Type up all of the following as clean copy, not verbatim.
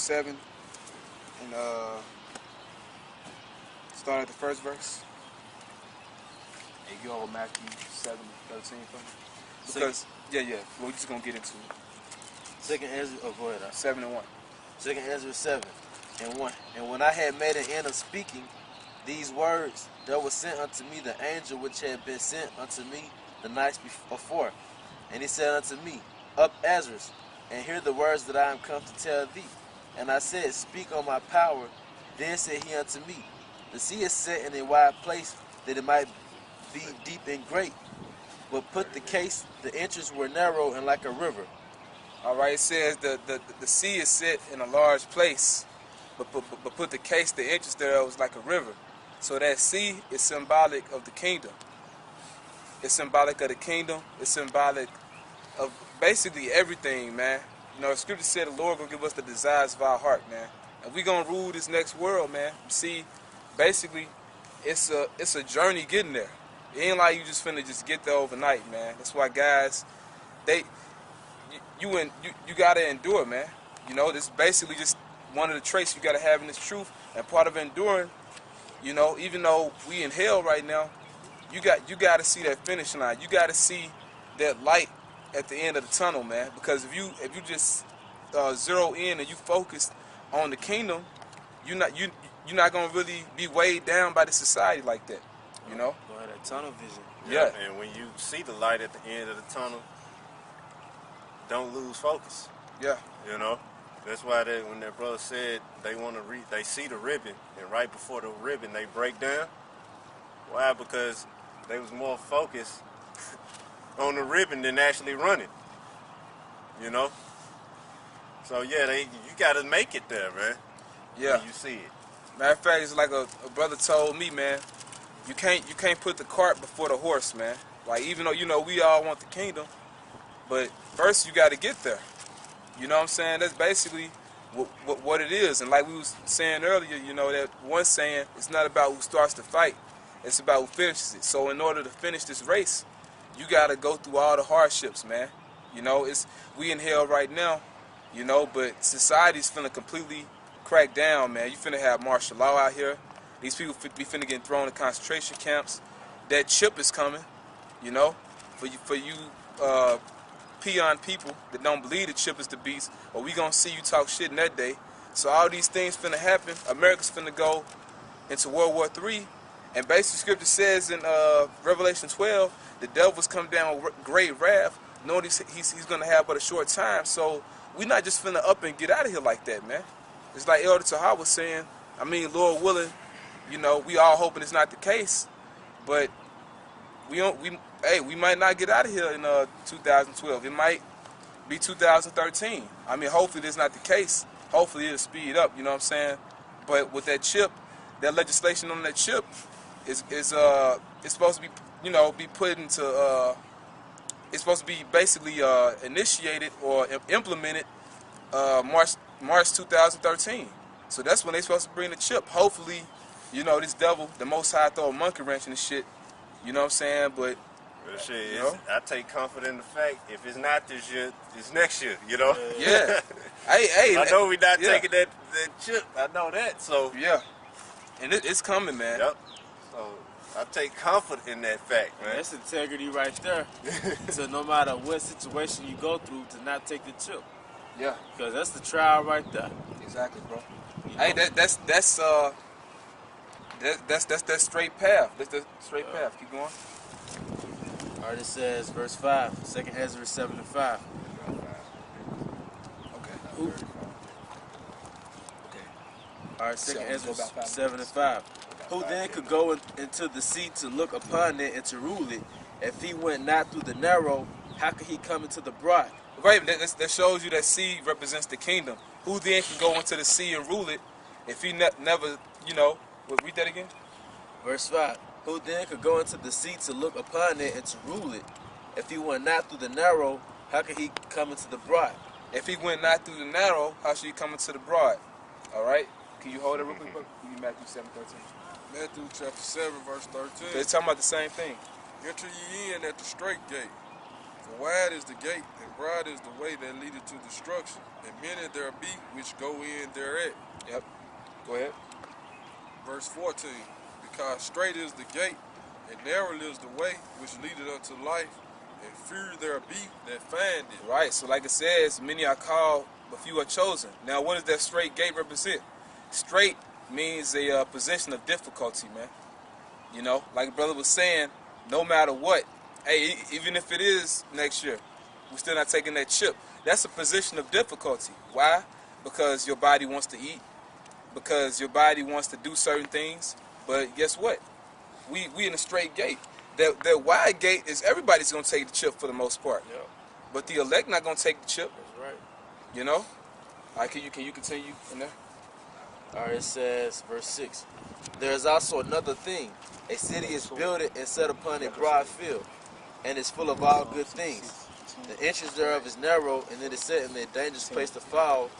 7 and start at the first verse. Hey, you all Matthew 7:13 for me? Because yeah, we're just gonna get into it. Second Ezra, go ahead. 7 and 1. Second Ezra 7 and 1. And when I had made an end of speaking these words, there was sent unto me the angel which had been sent unto me the nights before. And he said unto me, Up, Ezra, and hear the words that I am come to tell thee. And I said, Speak on my power. Then said he unto me, The sea is set in a wide place, that it might be deep and great. But put the case, the entrance were narrow and like a river. All right, it says the sea is set in a large place, but put the case, the entrance there was like a river. So that sea is symbolic of the kingdom. It's symbolic of the kingdom. It's symbolic of basically everything, man. You know, Scripture said the Lord gonna give us the desires of our heart, man. And we gonna rule this next world, man. See, basically, it's a journey getting there. It ain't like you just finna just get there overnight, man. That's why guys, you gotta endure, man. You know, this is basically just one of the traits you gotta have in this truth. And part of enduring, you know, even though we in hell right now, you gotta see that finish line. You gotta see that light at the end of the tunnel, man. Because if you just zero in and you focus on the kingdom, you're not gonna really be weighed down by the society like that. You know? Go ahead, that tunnel vision. Yeah. And when you see the light at the end of the tunnel, don't lose focus. Yeah. You know, that's why when their brother said they want to they see the ribbon, and right before the ribbon they break down. Why? Because they was more focused on the ribbon than actually running. You know. So yeah, you got to make it there, man. Yeah. When you see it. Matter of fact, it's like a brother told me, man. You can't put the cart before the horse, man. Like, even though, you know, we all want the kingdom, but first you got to get there. You know what I'm saying? That's basically what it is. And like we was saying earlier, you know, that one saying, it's not about who starts the fight, it's about who finishes it. So in order to finish this race, you got to go through all the hardships, man. You know, we in hell right now, you know, but society's finna completely crack down, man. You finna have martial law out here. These people be finna get thrown in concentration camps. That chip is coming, you know, for you peon people that don't believe the chip is the beast, or we gonna see you talk shit in that day. So all these things finna happen. America's finna go into World War III, and basically Scripture says in Revelation 12, the devil's come down with great wrath, knowing he's gonna have but a short time. So we not just finna up and get out of here like that, man. It's like Elder Tahar was saying. I mean, Lord willing, you know, we all hoping it's not the case, but we might not get out of here in 2012. It might be 2013. I mean, hopefully that's not the case. Hopefully it'll speed up, you know what I'm saying? But with that chip, that legislation on that chip is supposed to be, you know, be put into it's supposed to be basically initiated or implemented March 2013. So that's when they're supposed to bring the chip. Hopefully, you know, this devil, the Most High, throw a monkey wrench in the shit. You know what I'm saying? But shit, you know? I take comfort in the fact if it's not this year, it's next year. You know? Yeah. hey, I know we're not taking that chip. I know that. So yeah, and it's coming, man. Yep. So I take comfort in that fact, man. That's integrity right there. So no matter what situation you go through, to not take the chip. Yeah. Because that's the trial right there. Exactly, bro. You Hey, know? that's that straight path. That's the straight path. Keep going. Alright, it says, verse 5, 2 Ezra 7 and 5. Okay. Who? Okay. Alright, 2 Ezra 7 and 5. Who then could go into the sea to look upon it and to rule it? If he went not through the narrow, how could he come into the broad? Right, that shows you that sea represents the kingdom. Who then can go into the sea and rule it if he never, you know, read that again? Verse 5. Who then could go into the sea to look upon it and to rule it? If he went not through the narrow, how could he come into the broad? If he went not through the narrow, how should he come into the broad? All right? Can you hold it real quick, bro? Give me Matthew 7:13. Matthew chapter 7, verse 13. They're talking about the same thing. Enter ye in at the straight gate. For wide is the gate, and broad is the way that leadeth to destruction, and many there be which go in thereat. Yep. Go ahead. Verse 14. Because straight is the gate, and narrow is the way which leadeth unto life, and few there be that find it. Right. So like it says, many are called, but few are chosen. Now, what does that straight gate represent? Straight means a position of difficulty, man. You know, like the brother was saying, no matter what, hey, even if it is next year, we're still not taking that chip. That's a position of difficulty. Why? Because your body wants to eat, because your body wants to do certain things. But guess what? We in a straight gate. That wide gate is everybody's gonna take the chip for the most part. Yeah. But the elect not gonna take the chip. That's right. You know? All right, can you continue in there? All right, it says, verse 6. There is also another thing. A city is builded and set upon a broad field, and is full of all good things. The entrance thereof is narrow, and it is set in a dangerous place to fall,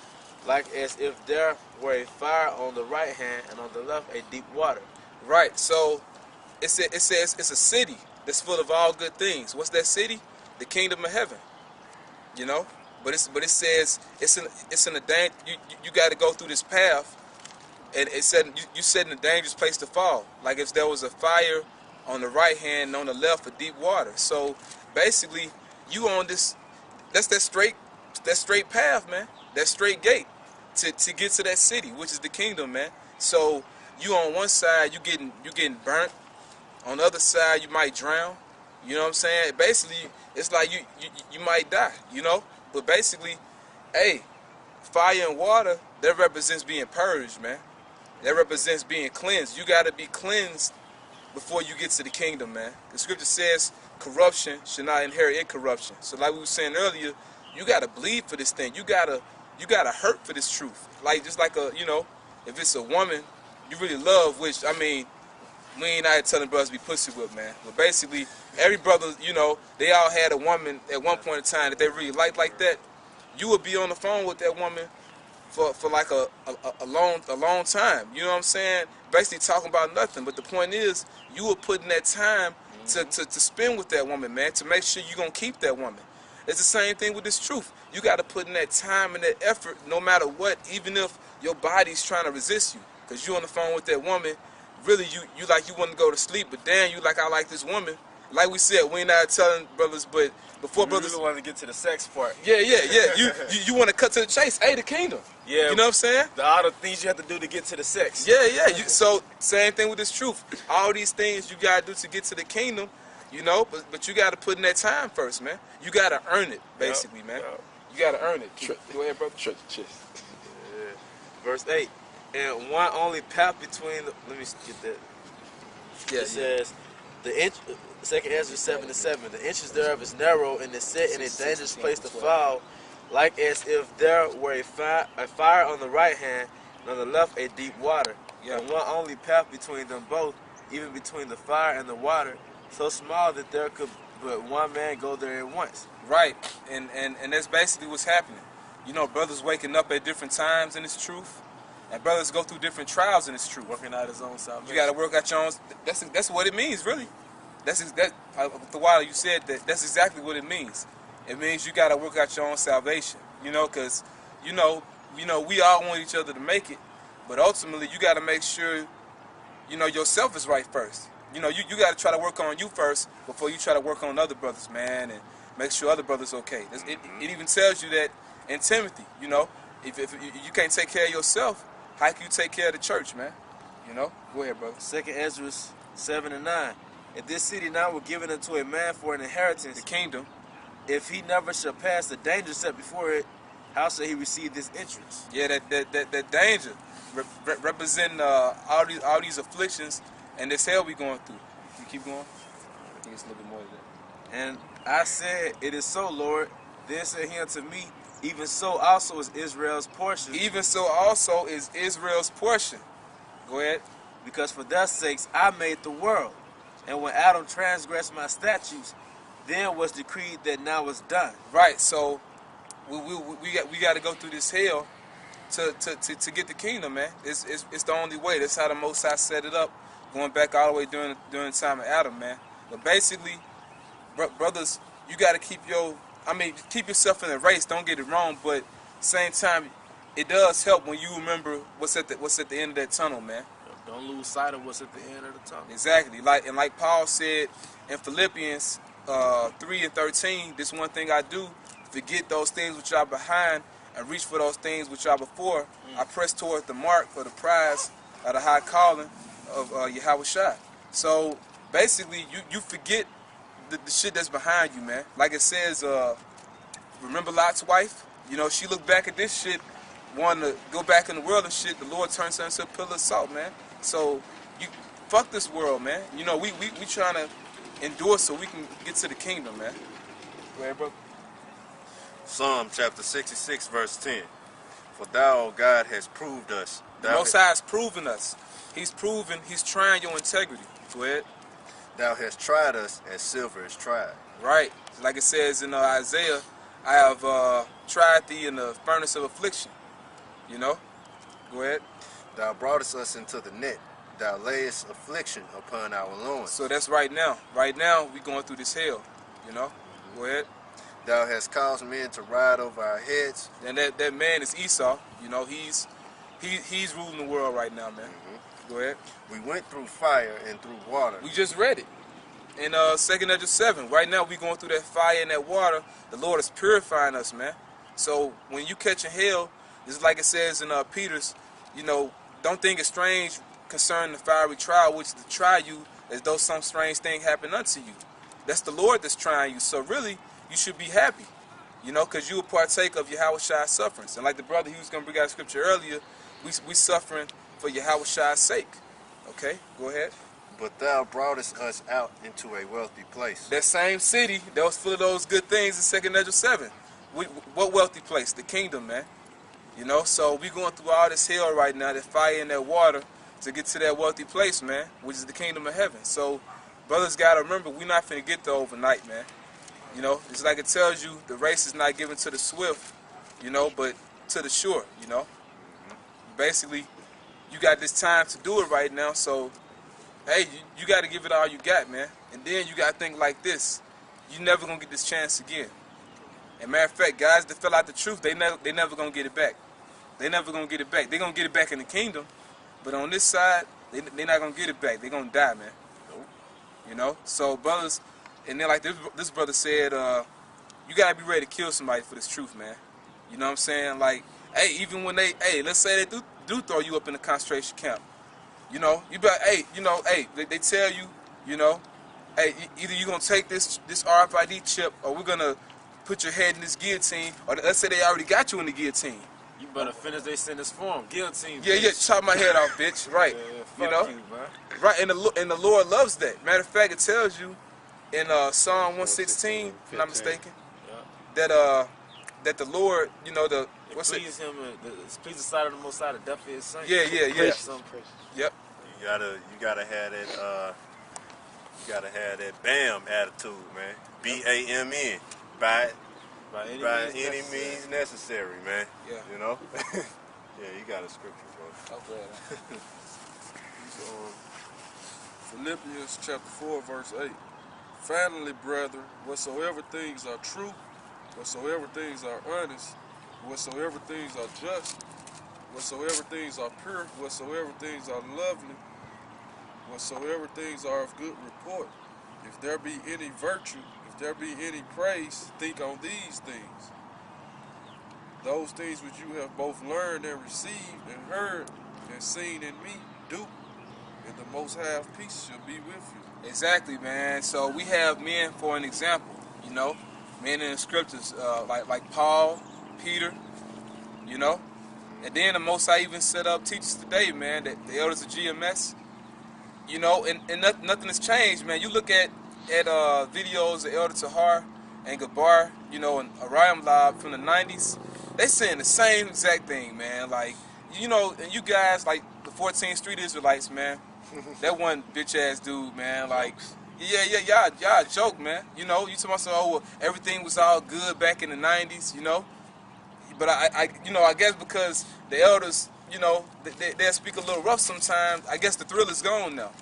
like as if there were a fire on the right hand, and on the left a deep water. Right. So it says it's a city that's full of all good things. What's that city? The kingdom of heaven. You know? But it says it's in a you got to go through this path, and it said you set in a dangerous place to fall. Like if there was a fire on the right hand and on the left a deep water. So basically you on this that's that straight path, man. That straight gate to get to that city, which is the kingdom, man. So you on one side you getting burnt. On the other side you might drown. You know what I'm saying? Basically it's like you might die, you know? But basically, hey, fire and water, that represents being purged, man. That represents being cleansed. You got to be cleansed before you get to the kingdom, man. The scripture says corruption should not inherit incorruption. So like we were saying earlier, you got to bleed for this thing. You got to hurt for this truth. Like just like if it's a woman you really love, which I mean, we ain't out here telling brothers to be pussy whipped, man. But basically, every brother, they all had a woman at one point in time that they really liked like that. You would be on the phone with that woman for like a long time. You know what I'm saying? Basically talking about nothing. But the point is, you were putting that time to spend with that woman, man, to make sure you're going to keep that woman. It's the same thing with this truth. You got to put in that time and that effort no matter what, even if your body's trying to resist you. Because you on the phone with that woman, really, you like you want to go to sleep, but damn, you like, I like this woman. Like we said, we ain't not telling brothers, but before brothers really want to get to the sex part. Yeah. You want to cut to the chase. Hey, the kingdom. Yeah. You know what I'm saying? All the things you have to do to get to the sex. Yeah. So same thing with this truth. All these things you gotta do to get to the kingdom, but you gotta put in that time first, man. You gotta earn it, basically, man. Yep. You gotta earn it. Go ahead, brother. Church chest. Yeah. Verse 8. And one only path between the, let me get that. Yeah. It says, the inch, 2 Ezra 7:7. The entrance thereof is narrow, and is set in a dangerous place to fall, like as if there were a fire on the right hand, and on the left a deep water. Yeah. And one only path between them both, even between the fire and the water, so small that there could but one man go there at once. Right. And that's basically what's happening. Brothers waking up at different times in this truth. And brothers go through different trials in this truth. Working out his own salvation. You got to work out your own. That's what it means, really. The while you said that. That's exactly what it means. It means you got to work out your own salvation. Because we all want each other to make it, but ultimately you got to make sure yourself is right first. You got to try to work on you first before you try to work on other brothers, man, and make sure other brothers okay. It even tells you that in Timothy. If you can't take care of yourself, how can you take care of the church, man? Go ahead, brother. 2 Ezra 7:9. And this city now were given unto a man for an inheritance. The kingdom. If he never shall pass the danger set before it, how shall he receive this entrance? Yeah, that danger representing all these afflictions and this hell we going through. You keep going. I think it's a little bit more than that. And I said, it is so, Lord. Then said he unto me, even so also is Israel's portion. Even so also is Israel's portion. Go ahead. Because for their sakes I made the world. And when Adam transgressed my statutes, then was decreed that now is done. Right. So we got to go through this hell to get the kingdom, man. It's the only way. That's how the Most High set it up, going back all the way during the time of Adam, man. But basically, brothers, you got to keep keep yourself in the race. Don't get it wrong, but same time, it does help when you remember what's at the end of that tunnel, man. Don't lose sight of what's at the end of the tunnel. Exactly. Like Paul said in Philippians 3:13, this one thing I do, forget those things which are behind and reach for those things which are before. I press toward the mark for the prize of the high calling of Yahweh Shai. So basically, you forget the shit that's behind you, man. Like it says, remember Lot's wife? You know, she looked back at this shit, wanted to go back in the world and shit. The Lord turns her into a pillar of salt, man. So you fuck this world, man. You know, we trying to endure so we can get to the kingdom, man. Go ahead, bro. Psalm chapter 66, verse 10. For thou, O God, hast proved us. The Most High has proven us. He's trying your integrity. Go ahead. Thou hast tried us as silver is tried. Right. Like it says in Isaiah, I have tried thee in the furnace of affliction. You know? Go ahead. Thou broughtest us into the net. Thou layest affliction upon our loins. So that's right now. Right now, we going through this hell. You know? Go ahead. Thou hast caused men to ride over our heads. And that man is Esau. You know, he's ruling the world right now, man. Go ahead. We went through fire and through water. We just read it in 2 Ezra 7. Right now, we going through that fire and that water. The Lord is purifying us, man. So when you catching hell, it's like it says in Peter's, you know, don't think it's strange concerning the fiery trial, which is to try you as though some strange thing happened unto you. That's the Lord that's trying you. So really, you should be happy, you know, because you will partake of Yahweh Shai's sufferings. And like the brother, he was going to bring out scripture earlier, we suffering for Yahweh Shai's sake. Okay, go ahead. But thou broughtest us out into a wealthy place. That same city that was full of those good things in 2 Ezra 7. What wealthy place? The kingdom, man. You know, so we going through all this hell right now, that fire and that water, to get to that wealthy place, man, which is the kingdom of heaven. So brothers got to remember, we're not finna get there overnight, man. You know, it's like it tells you, the race is not given to the swift, you know, but to the short, you know. Basically, you got this time to do it right now, so, hey, you got to give it all you got, man. And then you got to think like this. You never going to get this chance again. And matter of fact, guys that fell out the truth, they never going to get it back. They never going to get it back. They're going to get it back in the kingdom, but on this side, they not going to get it back. They're going to die, man. You know? So, brothers, and then like this brother said, you got to be ready to kill somebody for this truth, man. You know what I'm saying? Like, hey, even when let's say they do throw you up in a concentration camp. You know, you better, they tell you, you know, hey, either you're going to take this RFID chip or we're going to put your head in this guillotine, or let's say they already got you in the guillotine. You better finish they sentence form. Guillotine. Yeah, chop my head off, bitch. Right. Yeah, you know? Right, and the Lord loves that. Matter of fact, it tells you in Psalm 116, if I'm not mistaken, that the Lord, you know, please him, please the sight of the Most High, the death of his son. Yeah. Yep. You gotta have that BAM attitude, man. BAMN. By any means necessary, man. Yeah. You know? Yeah, you got a scripture, bro. Okay. Philippians chapter 4, verse 8. Finally, brethren, whatsoever things are true, whatsoever things are honest, whatsoever things are just, whatsoever things are pure, whatsoever things are lovely, whatsoever things are of good report, if there be any virtue, if there be any praise, think on these things. Those things which you have both learned and received and heard and seen in me, do, and the Most High peace shall be with you. Exactly, man. So we have men for an example, you know, men in the scriptures, like Paul, Peter, you know, and then the Most High even set up teachers today, man, that the elders of GMS, you know, and nothing has changed, man. You look at videos of Elder Tahar and Gabar, you know, and Ariam Lab from the 90s, they saying the same exact thing, man. Like, you know, and you guys, like the 14th Street Israelites, man, that one bitch ass dude, man, like, y'all joke, man. You know, you talking about some, oh, well, everything was all good back in the 90s, you know. But I guess because the elders, you know, they speak a little rough sometimes, I guess the thrill is gone now.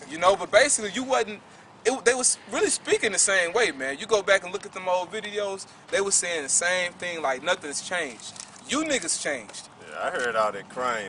You know, but basically you wasn't they was really speaking the same way, man. You go back and look at them old videos, they was saying the same thing, like nothing's changed. You niggas changed. Yeah, I heard all that crying.